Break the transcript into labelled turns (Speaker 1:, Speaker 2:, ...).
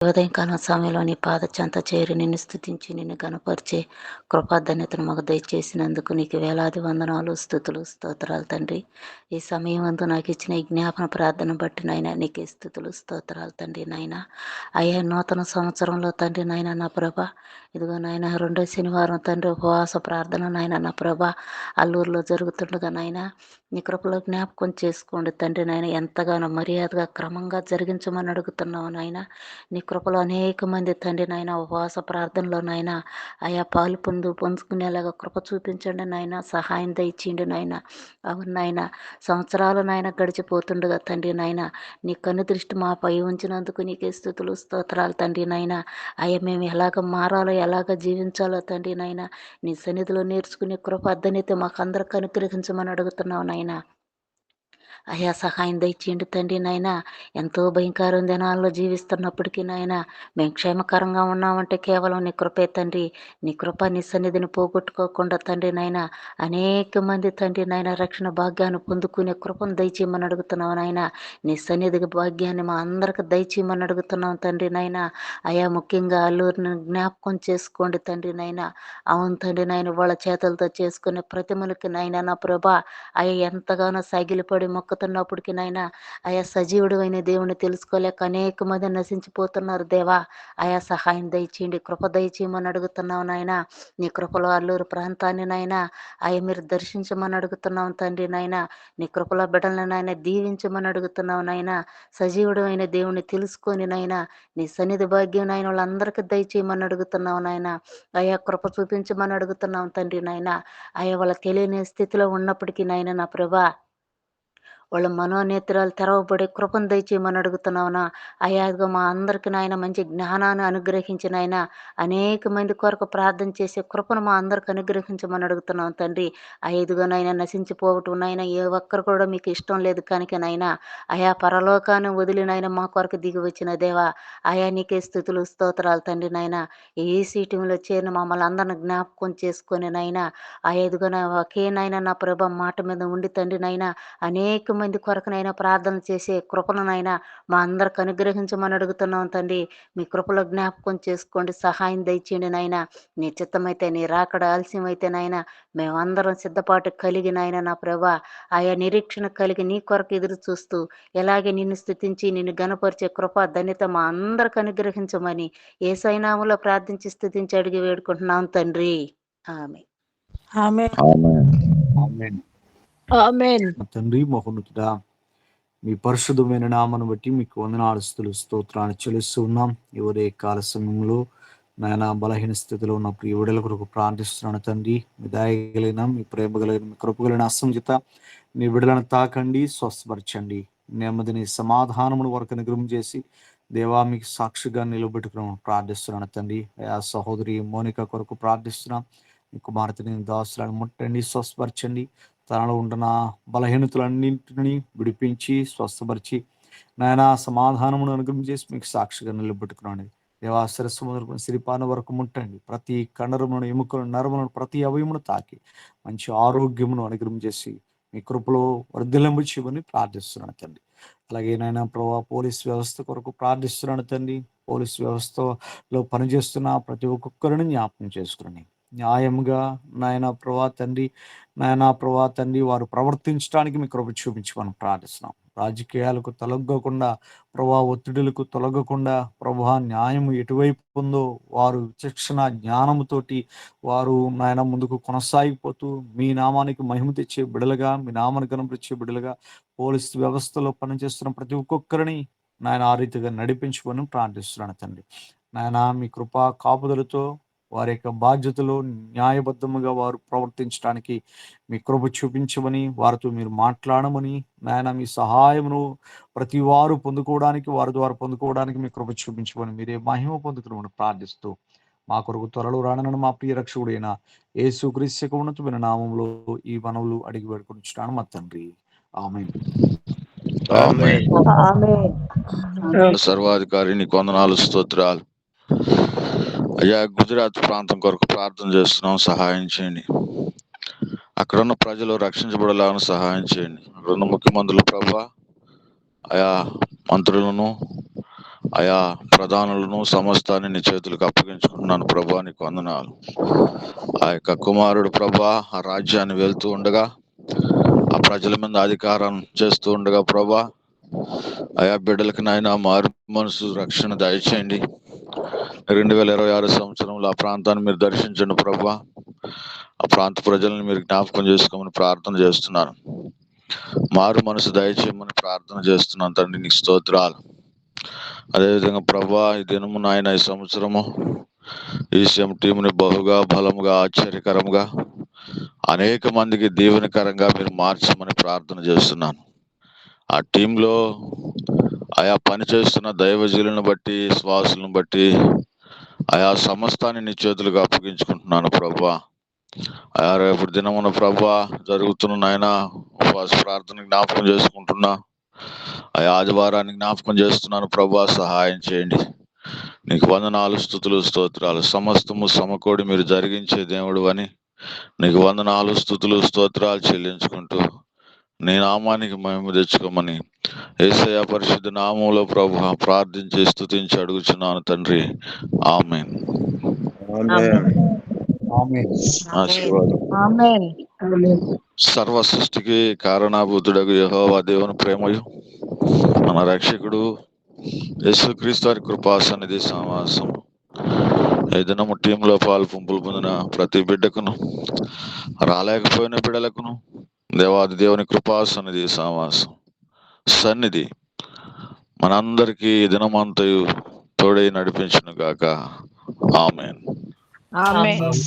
Speaker 1: ఉదయకాలం సమయంలో నీ పాద చెంత చేరి నిన్ను స్తుతించి నిన్ను గనపరిచే కృపాధన్యతను మాకు దయచేసినందుకు నీకు వేలాది వందనాలు, స్తుతులు, స్తోత్రాలు తండ్రి. ఈ సమయం అందు నాకు ఇచ్చిన ఈ జ్ఞాపన ప్రార్థన బట్టి నాయన నీకే స్తుతులు, స్తోత్రాలు తండ్రి. నాయన అయ్యా నూతన సంవత్సరంలో తండ్రి నాయన నా ప్రభ, ఇదిగో నాయన రెండో శనివారం తండ్రి ఉపవాస ప్రార్థన నాయన నా ప్రభ అల్లూరులో జరుగుతుండగా నాయన నీ కృపలో జ్ఞాపకం చేసుకోండి తండ్రి. నాయన ఎంతగానో మర్యాదగా క్రమంగా జరిగించమని అడుగుతున్నావు నాయన. నీ కృపలో అనేక మంది తండ్రి నాయన ఉపవాస ప్రార్థనలో నాయన ఆయా పాలు పొందుకునేలాగా కృప చూపించండి నాయన, సహాయం దయచేయండి నాయన. అవును నాయన, సంవత్సరాలు నాయన గడిచిపోతుండగా తండ్రి నాయన నీ కన్ను దృష్టి మాపై ఉంచినందుకు నీకే స్తుతులు, స్తోత్రాలు తండ్రి నాయన. అయ్యా మేము ఎలాగ మారాలో ఎలాగ జీవించాలో తండ్రి నాయన నీ సన్నిధిలో నేర్చుకునే కృప అద్దనైతే మాకు అందరికి అనుగ్రహించమని అడుగుతున్నావు నాయన. అయా సహాయం దయచేయండి తండ్రి నాయన. ఎంతో భయంకరం దినాల్లో జీవిస్తున్నప్పటికీ నాయన మేము క్షేమకరంగా ఉన్నామంటే కేవలం నీ కృపే తండ్రి. నీ కృప నీ సన్నిధిని పోగొట్టుకోకుండా తండ్రి నాయన అనేక మంది తండ్రి నాయన రక్షణ భాగ్యాన్ని పొందుకునే కృపను దయచేయమని అడుగుతున్నావు నాయన. నీ సన్నిధి భాగ్యాన్ని మా అందరికి దయచేయమని అడుగుతున్నాం తండ్రి నాయన. అయా ముఖ్యంగా అల్లూరిని జ్ఞాపకం చేసుకోండి తండ్రి నాయన. అవును తండ్రి నాయన, వాళ్ళ చేతులతో చేసుకునే ప్రతిమలకి నాయన నా ప్రభా అయ్యా ఎంతగానో సగిలిపడి మొక్కుతున్నప్పటికీ నాయన ఆయా సజీవుడు అయిన దేవుని తెలుసుకోలేక అనేక మంది నశించిపోతున్నారు దేవా. ఆయా సహాయం దయచేయండి, కృప దయచేయమని అడుగుతున్నావు నాయన. నీ కృపలో అల్లూరు ప్రాంతాన్ని నాయన అయ్యా మీరు దర్శించమని అడుగుతున్నాం తండ్రి నాయన. నీ కృపలో బిడ్డలను నాయన దీవించమని అడుగుతున్నావు నాయన. సజీవుడు అయిన దేవుని తెలుసుకొని నాయన నీ సన్నిధి భాగ్యం నాయన వాళ్ళందరికీ దయచేయమని అడుగుతున్నావు నాయన. అయా కృప చూపించమని అడుగుతున్నాం తండ్రి నాయన. అయ్యా వాళ్ళ తెలియని స్థితిలో ఉన్నప్పటికీ నాయన నా ప్రభా వాళ్ళ మనోనేత్రాలు తెరవబడే కృపను దయచేయమని అడుగుతున్నావునా. అయ్యాదిగో మా అందరికి నాయన మంచి జ్ఞానాన్ని అనుగ్రహించిన ఆయన అనేక మంది కొరకు ప్రార్థన చేసే కృపను మా అందరికి అనుగ్రహించమని అడుగుతున్నాం తండ్రి. ఐదుగోనైనా నశించిపోవటం నాయన ఏ ఒక్కరు కూడా మీకు ఇష్టం లేదు కనుక నాయన అయా పరలోకాన్ని వదిలినైనా మా కొరకు దిగి వచ్చిన దేవా ఆయా నీకే స్థుతులు, స్తోత్రాలు తండ్రి నాయన. ఏ సీటింగ్లో చేరిన మమ్మల్ని అందరిని జ్ఞాపకం చేసుకొని నాయన ఆ ఎదుగున ఒకే నాయన నా ప్రభ మాట మీద ఉండి తండ్రి నాయన అనేక మంది కొరకునైనా ప్రార్థన చేసే కృపణనైనా మా అందరికి అనుగ్రహించమని అడుగుతున్నాం తండ్రి. మీ కృపలో జ్ఞాపకం చేసుకోండి, సహాయం దయచేయండి నాయన. నీ చిత్తమైతే నీ రాకడ ఆలస్యమైతే నాయన మేమందరం సిద్ధపాటు కలిగి నాయన నా ప్రభా ఆయా నిరీక్షణ కలిగి నీ కొరకు ఎదురు చూస్తూ ఎలాగే నిన్ను స్తుతించి నిన్ను గనపరిచే కృప ధన్యత మా అందరికి అనుగ్రహించమని యేసయ్య ప్రార్థించి స్తుతించి అడిగి వేడుకుంటున్నాం తండ్రి. ఆమె
Speaker 2: ఆమేన్.
Speaker 3: ఆమేన్.
Speaker 4: ఆమేన్.
Speaker 3: తండ్రి మహోన్నతుడా, మీ పరిశుద్ధమైన నామను బట్టి మీకు వందనాలు, స్తోత్రాన్ని చెల్లిస్తూ ఉన్నాం. ఈ ఉదయ కాల సమయంలో నాయన బలహీన స్థితిలో ఉన్న ప్రియ విడుదల కొరకు ప్రార్థిస్తున్నాను తండ్రి. మీ దయగలిగిన, మీ ప్రేమ కలిగిన, మీ కృప కలిగిన హస్తం చేత మీ విడుదలను తాకండి, స్వస్థపరచండి. నెమ్మదిని సమాధానమును వరకు అనుగ్రహం చేసి దేవా మీకు సాక్షిగా నిలబెట్టుకున్నాను ప్రార్థిస్తున్నాను తండ్రి. ఆ సహోదరి మోనిక కొరకు ప్రార్థిస్తున్నాం. మీ కుమార్తెని దాసులను ముట్టండి, స్వస్థపరచండి. తనలో ఉంటున్న బలహీనతలన్నింటినీ విడిపించి స్వస్థపరిచి నాయన సమాధానమును అనుగ్రహం చేసి మీకు సాక్షిగా నిలబెట్టుకున్నాను. దేవా శిరస్సు మొదలుకొని సిరిపాన వరకు ముట్టండి. ప్రతి కండరమును, ఎముకలను, నరములను, ప్రతి అవయమును తాకి మంచి ఆరోగ్యమును అనుగ్రహం చేసి మీ కృపలో వర్ధిల్లింపు చేయమని ప్రార్థిస్తున్నాను తండ్రి. అలాగే నాయన ప్రభా పోలీస్ వ్యవస్థ కొరకు ప్రార్థిస్తున్నాను తండ్రి. పోలీస్ వ్యవస్థలో పనిచేస్తున్న ప్రతి ఒక్కొక్కరిని జ్ఞాపకం చేసుకుని న్యాయముగా నాయన ప్రభా తండ్రి వారు ప్రవర్తించడానికి మీ కృప చూపించమని ప్రార్థిస్తున్నాం. రాజకీయాలకు తొలగకుండా ప్రభా ఒత్తిడులకు తొలగకుండా ప్రభా న్యాయం ఎటువైపు ఉందో వారు విచక్షణ జ్ఞానముతోటి వారు నాయన ముందుకు కొనసాగిపోతూ మీ నామానికి మహిమ తెచ్చే బిడలుగా, మీ నామాన్ని కనపరిచే బిడలుగా పోలీస్ వ్యవస్థలో పనిచేస్తున్న ప్రతి ఒక్కొక్కరిని నాయన ఆ రీతిగా నడిపించుకొని ప్రార్థిస్తున్నాను తండ్రి. నాయన మీ కృపా కాపుదలతో వారి యొక్క బాధ్యతలు న్యాయబద్ధముగా వారు ప్రవర్తించడానికి మీ కృప చూపించమని, వారితో మీరు మాట్లాడమని, నాయన మీ సహాయమును ప్రతి వారు పొందుకోవడానికి, వారి ద్వారా పొందుకోవడానికి మీ కృప చూపించమని మీరే మహిమ పొందుకుని ప్రార్థిస్తూ మా కొరకు త్వరలో రానని మా ప్రియ రక్షకుడైన యేసుక్రీస్తు ఉన్నతమైన నామములో ఈ మనవులు అడిగి వేడుకొనిచున్నాను మా తండ్రి. ఆమేన్.
Speaker 5: ఆమేన్.
Speaker 4: ఆమేన్.
Speaker 5: సర్వాధికారి నీకు వందనాలు, స్తోత్రాలు అయ్యా. గుజరాత్ ప్రాంతం కొరకు ప్రార్థన చేస్తున్నాం, సహాయం చేయండి. అక్కడున్న ప్రజలు రక్షించబడేలాగా సహాయం చేయండి. అక్కడున్న ముఖ్యమంత్రులు ప్రభా, ఆయా మంత్రులను అయా ప్రధానులను సమస్తాన్ని నీ చేతులకు అప్పగించుకుంటున్నాను ప్రభా. నీకు వందనాలు. ఆ యొక్క కుమారుడు ప్రభా ఆ రాజ్యాన్ని వెళ్తూ ఉండగా, ఆ ప్రజల మీద అధికారం చేస్తూ ఉండగా ప్రభా, ఆయా బిడ్డలకి నాయన మారు మనసు రక్షణ దయచేయండి. 2026 సంవత్సరంలో ఆ ప్రాంతాన్ని మీరు దర్శించండి ప్రభా. ఆ ప్రాంత ప్రజలను మీరు జ్ఞాపకం చేసుకోమని ప్రార్థన చేస్తున్నాను. మారు మనసు దయచేయమని ప్రార్థన చేస్తున్నాను తండ్రి. నీకు స్తోత్రాలు. అదేవిధంగా ప్రభా ఈ దినము నాయన ఈ సంవత్సరము ఈసీఎం టీంని బహుగా బలముగా ఆశ్చర్యకరంగా అనేక మందికి దీవెనకరంగా మీరు మార్చమని ప్రార్థన చేస్తున్నాను. ఆ టీంలో ఆయా పని చేస్తున్న దైవజీలను బట్టి, శ్వాసులను బట్టి ఆయా సమస్తాన్ని నీ చేతులకు అప్పగించుకుంటున్నాను ప్రభా. ఆయా రేపు దినమున ప్రభా జరుగుతున్న నాయన ఉపవాస ప్రార్థన జ్ఞాపకం చేసుకుంటున్నా. ఆయా ఆదివారాన్ని జ్ఞాపకం చేస్తున్నాను ప్రభా. సహాయం చేయండి. నీకు వందనాలు, స్తుతులు, స్తోత్రాలు. సమస్తము సమకూడి మీరు జరిగించే దేవుడు అని నీకు వందనాలు, స్తుతులు, స్తోత్రాలు చెల్లించుకుంటూ నీ నామానికి మహిమ తెచ్చుకోమని యేసయ్య పరిశుద్ధ నామంలో ప్రభు ప్రార్థించి స్తుతించి అడుగుచున్నాను తండ్రి. ఆమేన్. ఆశీర్వాదం.
Speaker 4: ఆమేన్.
Speaker 5: సర్వ సృష్టికి కారణాభూతుడగు యెహోవా దేవుని ప్రేమయు మన రక్షకుడు యేసుక్రీస్తు వారి కృపా సన్నిధి సమాసం ఈ దినము టీంలో పాలు పంపులు పొందిన ప్రతి బిడ్డకును, రాలేకపోయిన బిడ్డలకును దేవాది దేవుని కృపా సన్నిధి సన్నిధి మనందరికీ ఈ దినమంతయు తోడై నడిపించును గాక. ఆమేన్.
Speaker 4: ఆమేన్.